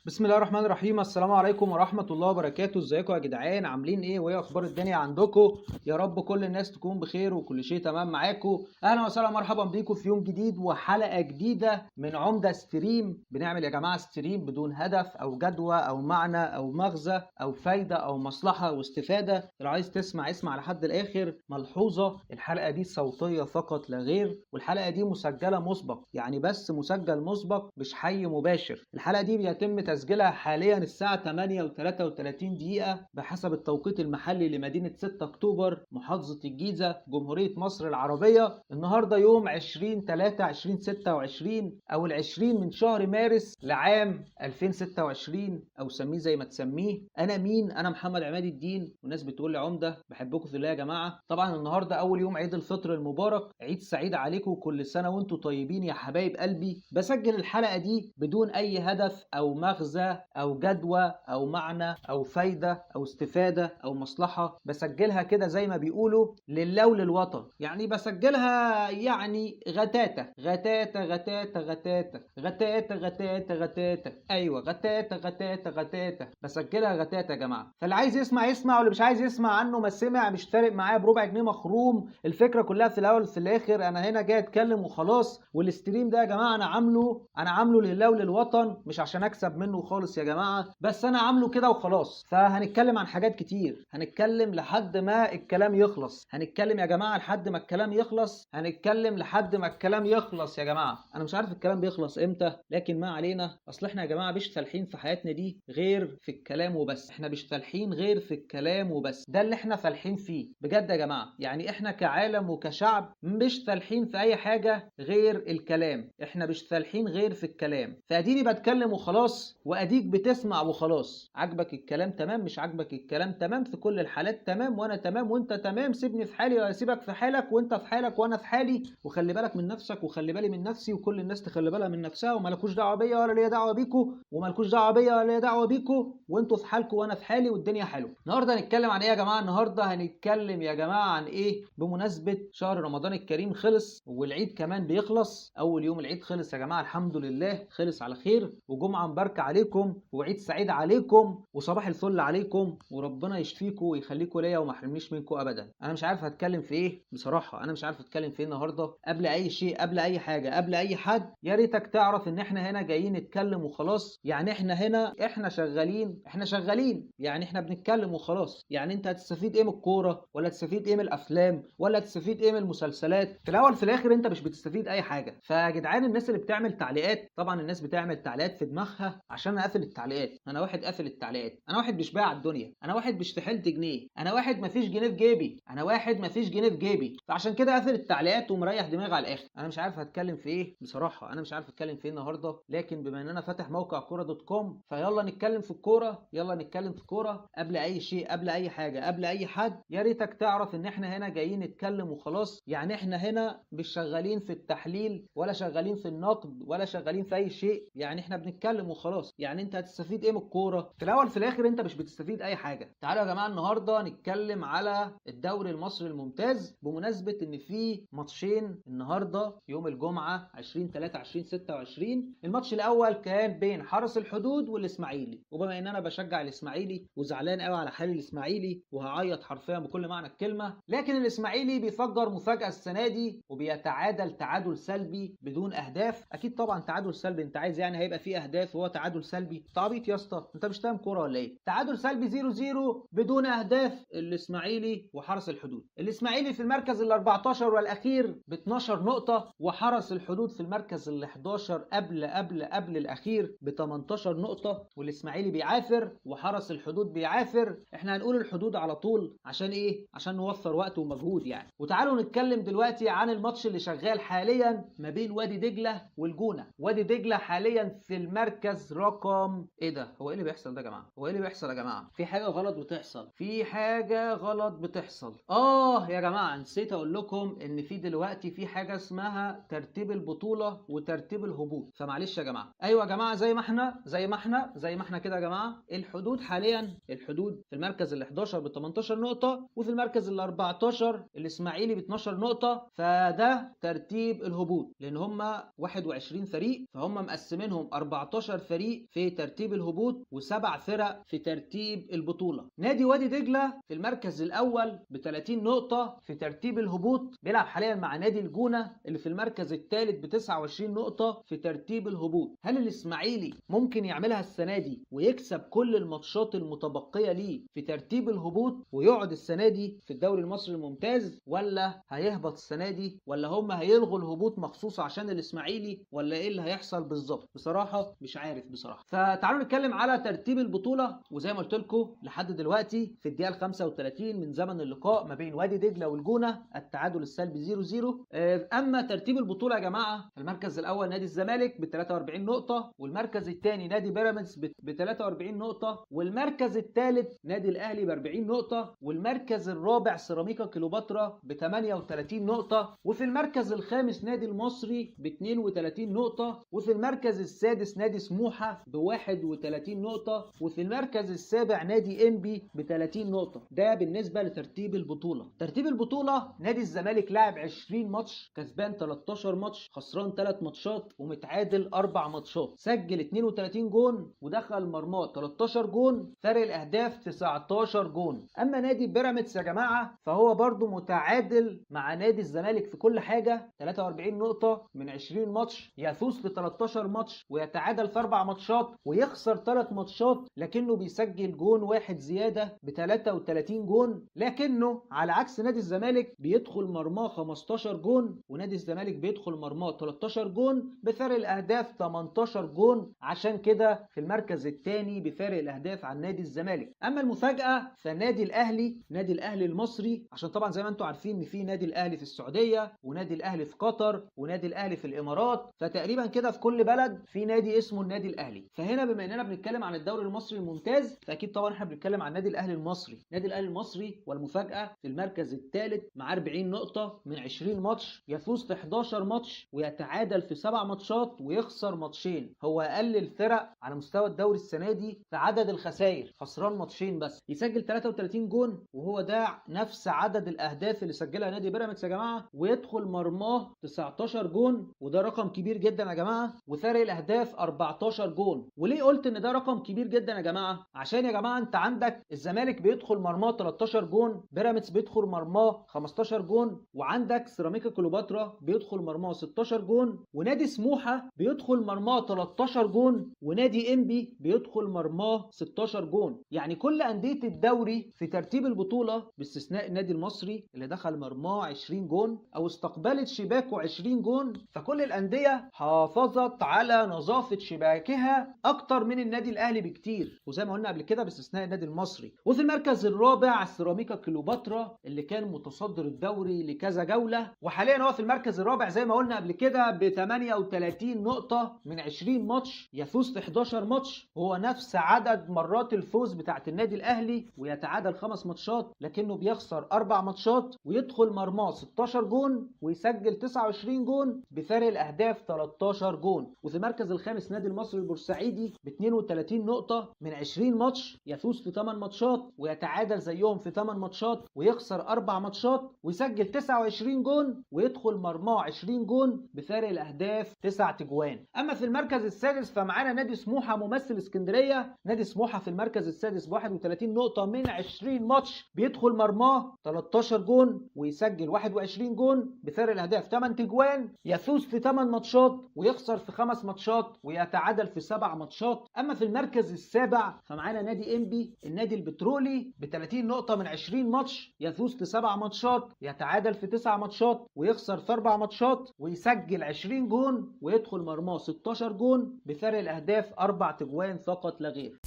بسم الله الرحمن الرحيم. السلام عليكم ورحمة الله وبركاته. ازيكم يا جدعان؟ عاملين ايه وايه اخبار الدنيا عندكم؟ يا رب كل الناس تكون بخير وكل شيء تمام معاكم. اهلا وسهلا مرحبا بيكم في يوم جديد وحلقة جديدة من عمدة ستريم. بنعمل يا جماعة ستريم بدون هدف او جدوى او معنى او مغزى او فايدة او مصلحة واستفادة. لو عايز تسمع اسمع لحد الاخر. ملحوظة: الحلقة دي صوتية فقط لا غير، والحلقة دي مسجلة مسبق، يعني بس مسجل مسبق مش حي مباشر. الحلقة دي بيتم تسجيلها حاليا الساعة 8:33 بحسب التوقيت المحلي لمدينة 6 أكتوبر محافظة الجيزة جمهورية مصر العربية. النهاردة يوم 20/3/2026 أو 20 من شهر مارس لعام 2026، أو سميه زي ما تسميه. أنا مين؟ أنا محمد عماد الدين، والناس بتقول لي عمدة. بحبكم في الله يا جماعة. طبعا النهاردة أول يوم عيد الفطر المبارك، عيد سعيد عليكم، كل سنة وانتم طيبين يا حبايب قلبي. بسجل الحلقة دي بدون أي هدف أو مغزى أو جدوى أو معنى أو فايدة أو استفادة أو مصلحة. بسجلها كده زي ما بيقولوا لله وللوطن، يعني بسجلها يعني غتاتة غتاتة غتاتة غتاتة غتاتة غتاتة غتاتة، أيوة غتاتة غتاتة غتاتة، بسجلها غتاتة يا جماعة. فاللي عايز يسمع يسمع، واللي مش عايز يسمع عنه ما سمع، مش فارق معايا بربع جنيه مخروم. الفكرة كلها في الأول في الآخر أنا هنا جاي أتكلم وخلاص. والاستريم ده يا جماعة أنا عامله لله وللوطن، مش عشان أكسب منه خالص يا جماعة، بس أنا عامله كده وخلاص. فهنتكلم عن حاجات كتير، هنتكلم لحد ما الكلام يخلص، هنتكلم يا جماعة لحد ما الكلام يخلص، هنتكلم لحد ما الكلام يخلص يا جماعة. أنا مش عارف الكلام بيخلص إمتى، لكن ما علينا. أصل إحنا يا جماعة مش فالحين في حياتنا دي غير في الكلام وبس. إحنا مش فالحين غير في الكلام وبس، ده اللي إحنا فالحين فيه بجد يا جماعة. يعني إحنا كعالم وكشعب مش فالحين في أي حاجة غير الكلام. إحنا مش فالحين غير في الكلام. فأديني بتكلم وخلاص، وأديك بتسمع وخلاص. عجبك الكلام تمام، مش عجبك الكلام تمام، في كل الحالات تمام، وأنا تمام وأنت تمام. سيبني في حالي وأسيبك في حالك، وأنت في حالك وأنا في حالي. وخلي بالك من نفسك وخلي بالي من نفسي، وكل الناس تخلي بالها من نفسها، ومالكوش دعوة بيا ولا ليا دعوة بيكو، ومالكوش دعوة بيا ولا ليا دعوة بيكو، وأنتوا في حالكم وأنا في حالي والدنيا حلوة. النهارده هنتكلم عن إيه يا جماعة؟ النهارده هنتكلم يا جماعة عن إيه؟ بمناسبة شهر رمضان الكريم خلص، والعيد كمان بيخلص. أول يوم العيد خلص يا جماعة، الحمد لله خلص على خير، وجمعة مباركة عليكم، وعيد سعيد عليكم، وصباح الفل عليكم، وربنا يشفيكم ويخليكم ليا وما يحرمنيش منكم أبدا. أنا مش عارف هتكلم في إيه بصراحة، أنا مش عارف هتكلم في إيه النهارده. قبل أي شيء، قبل أي حاجة، قبل أي حد، يا ريتك تعرف إن إحنا هنا جايين نتكلم وخلاص. يعني إحنا هنا إحنا شغالين، يعني إحنا بنتكلم وخلاص. يعني أنت هتستفيد إيه من الكورة، ولا تستفيد إيه من الأفلام، ولا تستفيد إيه من المسلسلات؟ في الأول في الآخر أنت مش بتستفيد أي حاجة. فيا جدعان الناس اللي بتعمل تعليقات، طبعا الناس بتعمل تعليقات في دماغها عشان اقفل التعليقات. انا واحد قافل التعليقات، انا واحد مش بايع الدنيا، انا واحد مش تحلت جنيه، انا واحد مفيش جنيه في جيبي، انا واحد مفيش جنيه في جيبي. فعشان كده قافل التعليقات ومريح دماغي على الاخر. انا مش عارف هتكلم في ايه بصراحه، انا مش عارف اتكلم في ايه النهارده. لكن بما ان انا فاتح موقع كوره دوت كوم، فيلا نتكلم في الكوره، يلا نتكلم في الكوره. قبل اي شيء، قبل اي حاجه، قبل اي حد، يا ريتك تعرف ان احنا هنا جايين نتكلم وخلاص. يعني احنا هنا مش شغالين في التحليل، ولا شغالين في النقد، ولا شغالين في اي شيء. يعني احنا بنتكلم وخلاص. يعني انت هتستفيد ايه من الكوره؟ في الاول في الاخر انت مش بتستفيد اي حاجه. تعالوا يا جماعه النهارده نتكلم على الدوري المصري الممتاز، بمناسبه ان في ماتشين النهارده يوم الجمعه 20/3/2026. الماتش الاول كان بين حرس الحدود والاسماعيلي، وبما ان انا بشجع الاسماعيلي وزعلان قوي على حال الاسماعيلي وهعيط حرفيا بكل معنى الكلمه، لكن الاسماعيلي بيفجر مفاجاه السنه دي وبيتعادل تعادل سلبي بدون اهداف. اكيد طبعا تعادل سلبي، انت عايز يعني هيبقى فيه اهداف وهو تعادل سلبي؟ تعبيط يا اسطى، انت مش فاهم كوره ولا ايه؟ تعادل سلبي 0-0 بدون اهداف. الاسماعيلي وحرس الحدود، الاسماعيلي في المركز ال 14 والاخير ب 12 نقطه، وحرس الحدود في المركز ال 11 قبل الاخير ب 18 نقطه. والاسماعيلي بيعافر وحرس الحدود بيعافر. احنا هنقول الحدود على طول عشان ايه؟ عشان نوفر وقت ومجهود يعني. وتعالوا نتكلم دلوقتي عن الماتش اللي شغال حاليا ما بين وادي دجله والجونه. وادي دجله حاليا في المركز رقم ايه ده؟ هو ايه اللي بيحصل ده يا جماعه؟ هو ايه اللي بيحصل يا جماعه؟ في حاجه غلط بتحصل، في حاجه غلط بتحصل. يا جماعه نسيت اقول لكم ان في دلوقتي في حاجه اسمها ترتيب البطوله وترتيب الهبوط. فمعلش يا جماعه، ايوه يا جماعه، زي ما احنا كده يا جماعه. الحدود حاليا، الحدود في المركز ال 11 ب 18 نقطه، وفي المركز ال 14 الاسماعيلي ب 12 نقطه. فده ترتيب الهبوط، لان هم 21 فريق، فهم مقسمينهم 14 فريق فريق في ترتيب الهبوط و7 فرق في ترتيب البطولة. نادي وادي دجلة في المركز الأول ب30 نقطة في ترتيب الهبوط، بيلعب حاليا مع نادي الجونة اللي في المركز الثالث ب29 نقطة في ترتيب الهبوط. هل الإسماعيلي ممكن يعملها السنة دي ويكسب كل الماتشات المتبقية ليه في ترتيب الهبوط ويقعد السنة دي في الدوري المصري الممتاز، ولا هيهبط السنة دي، ولا هم هيلغوا الهبوط مخصوص عشان الإسماعيلي، ولا إيه اللي هيحصل بالظبط؟ بصراحة مش عارف بصراحة. فتعالوا نتكلم على ترتيب البطولة. وزي ما قلت لكم لحد دلوقتي في الدقيقة 35 من زمن اللقاء ما بين وادي دجلة والجونة التعادل السلبي 0-0. أما ترتيب البطولة يا جماعة، المركز الأول نادي الزمالك ب 43 نقطة، والمركز الثاني نادي بيراميدز ب 43 نقطة، والمركز الثالث نادي الأهلي ب 40 نقطة، والمركز الرابع سيراميكا كليوباترا ب 38 نقطة، وفي المركز الخامس نادي المصري ب 32 نقطة، وفي المركز السادس نادي سموحة ب 31 نقطة، وفي المركز السابع نادي انبي ب 30 نقطة. ده بالنسبة لترتيب البطولة. ترتيب البطولة نادي الزمالك لاعب 20 ماتش، كسبان 13 ماتش، خسران 3 ماتشات، ومتعادل 4 ماتشات، سجل 32 جون ودخل مرماه 13 جون، فرق الاهداف 19 جون. اما نادي بيراميدز يا جماعة فهو برضو متعادل مع نادي الزمالك في كل حاجة، 43 نقطة من 20 ماتش، يفوز في 13 ماتش ويتعادل في 4 ماتشات ويخسر 3 ماتشات، لكنه بيسجل جون واحد زيادة ب 33 جون. لكنه على عكس نادي الزمالك بيدخل مرماه 15 جون، ونادي الزمالك بيدخل مرماه 13 جون بفارق الاهداف 18 جون، عشان كده في المركز الثاني بفارق الاهداف عن نادي الزمالك. اما المفاجأة فنادي الاهلي، نادي الاهلي المصري، عشان طبعا زي ما انتم عارفين ان في نادي الاهلي في السعودية ونادي الاهلي في قطر ونادي الاهلي في الامارات، فتقريبا كده في كل بلد في نادي اسمه النادي الاهلي. فهنا بما اننا بنتكلم عن الدوري المصري الممتاز فاكيد طبعا احنا بنتكلم عن النادي الاهلي المصري. النادي الاهلي المصري والمفاجأة في المركز الثالث مع 40 نقطة من 20 ماتش، يفوز في 11 ماتش ويتعادل في 7 ماتشات ويخسر ماتشين. هو اقل الفرق على مستوى الدوري السنة دي في عدد الخسائر، خسران ماتشين بس، يسجل 33 جون وهو ده نفس عدد الاهداف اللي سجلها نادي بيراميدز يا جماعة، ويدخل مرماه 19 جون وده رقم كبير جدا يا جماعة، وفارق الاهداف 14 جون. وليه قلت ان ده رقم كبير جدا يا جماعة؟ عشان يا جماعة انت عندك الزمالك بيدخل مرماه 13 جون، بيراميدز بيدخل مرماه 15 جون، وعندك سيراميكا كليوباترا بيدخل مرماه 16 جون، ونادي سموحة بيدخل مرماه 13 جون، ونادي انبي بيدخل مرماه 16 جون. يعني كل أندية الدوري في ترتيب البطولة باستثناء النادي المصري اللي دخل مرماه 20 جون او استقبلت شباكه 20 جون، فكل الأندية حافظت على نظافة شباكها اكتر من النادي الاهلي بكتير، وزي ما قلنا قبل كده باستثناء النادي المصري. وفي المركز الرابع سيراميكا كليوباترا اللي كان متصدر الدوري لكذا جولة، وحاليا هو في المركز الرابع زي ما قلنا قبل كده ب 38 نقطة من 20 ماتش، يفوز في 11 ماتش وهو نفس عدد مرات الفوز بتاعت النادي الاهلي، ويتعادل 5 ماتشات لكنه بيخسر 4 ماتشات، ويدخل مرماه 16 جون ويسجل 29 جون بفارق الاهداف 13 جون. وفي المركز الخامس نادي المصري البورسعيدي ب 32 نقطة من 20 ماتش، يفوز في 8 ماتشات ويتعادل زيهم في 8 ماتشات ويخسر 4 ماتشات ويسجل 29 جون ويدخل مرماه 20 جون بفارق الاهداف 9 تجوان. اما في المركز السادس فمعانا نادي سموحة ممثل اسكندرية. نادي سموحة في المركز السادس ب 31 نقطة من 20 ماتش، بيدخل مرماه 13 جون ويسجل 21 جون بفارق الاهداف 8 تجوان، يفوز في 8 ماتشات ويخسر في 5 ماتشات ويتعادل في 7 ماتشات. اما في المركز السابع فمعانا نادي انبي النادي البترولي ب 30 نقطة من 20 ماتش، يفوز في 7 ماتشات، يتعادل في 9 ماتشات ويخسر في 4 ماتشات ويسجل 20 جون ويدخل مرماه 16 جون بفارق الاهداف 4 تجوان فقط لا غير.